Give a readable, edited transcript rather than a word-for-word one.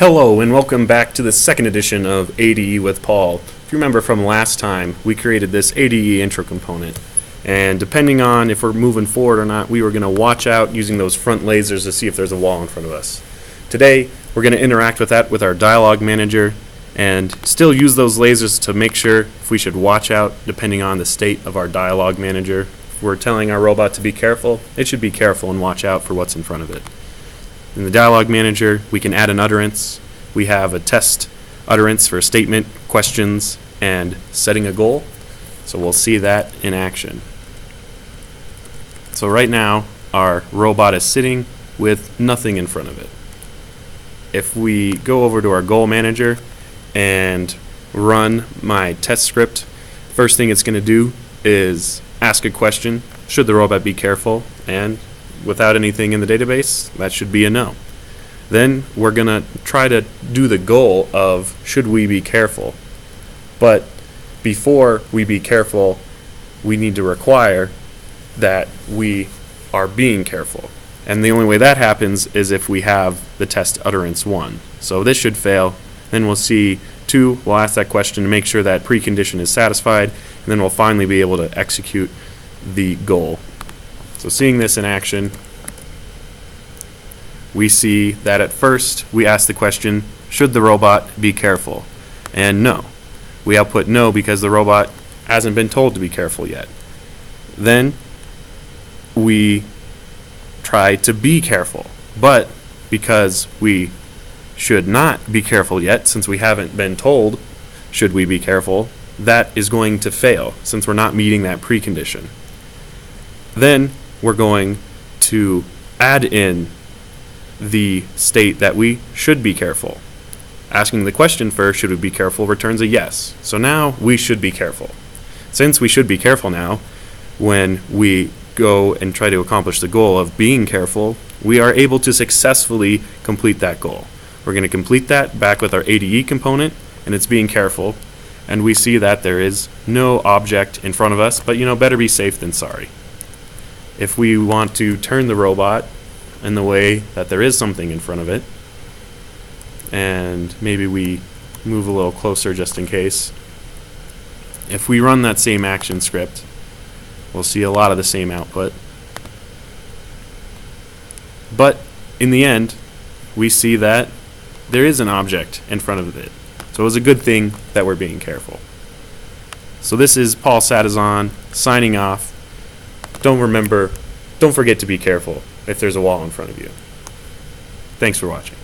Hello and welcome back to the second edition of ADE with Paul. If you remember from last time, we created this ADE intro component, and depending on if we're moving forward or not, we were going to watch out using those front lasers to see if there's a wall in front of us. Today, we're going to interact with that with our dialog manager and still use those lasers to make sure if we should watch out depending on the state of our dialog manager. If we're telling our robot to be careful, it should be careful and watch out for what's in front of it. In the dialog manager, we can add an utterance. We have a test utterance for statement, questions, and setting a goal. So we'll see that in action. So right now, our robot is sitting with nothing in front of it. If we go over to our goal manager and run my test script, first thing it's going to do is ask a question, should the robot be careful? And without anything in the database, that should be a no. Then we're going to try to do the goal of should we be careful. But before we be careful, we need to require that we are being careful. And the only way that happens is if we have the test utterance 1. So this should fail. Then we'll see 2. We'll ask that question to make sure that precondition is satisfied. And then we'll finally be able to execute the goal. So seeing this in action, we see that at first we ask the question, should the robot be careful? And no. We output no because the robot hasn't been told to be careful yet. Then we try to be careful, but because we should not be careful yet, since we haven't been told should we be careful, that is going to fail since we're not meeting that precondition. Then we're going to add in the state that we should be careful. Asking the question first, should we be careful, returns a yes. So now we should be careful. Since we should be careful now, when we go and try to accomplish the goal of being careful, we are able to successfully complete that goal. We're going to complete that back with our ADE component, and it's being careful. And we see that there is no object in front of us, but better be safe than sorry. If we want to turn the robot in the way that there is something in front of it, and maybe we move a little closer just in case, if we run that same action script, we'll see a lot of the same output. But in the end, we see that there is an object in front of it. So it was a good thing that we're being careful. So this is Paul Sattizahn signing off. Don't forget to be careful if there's a wall in front of you. Thanks for watching.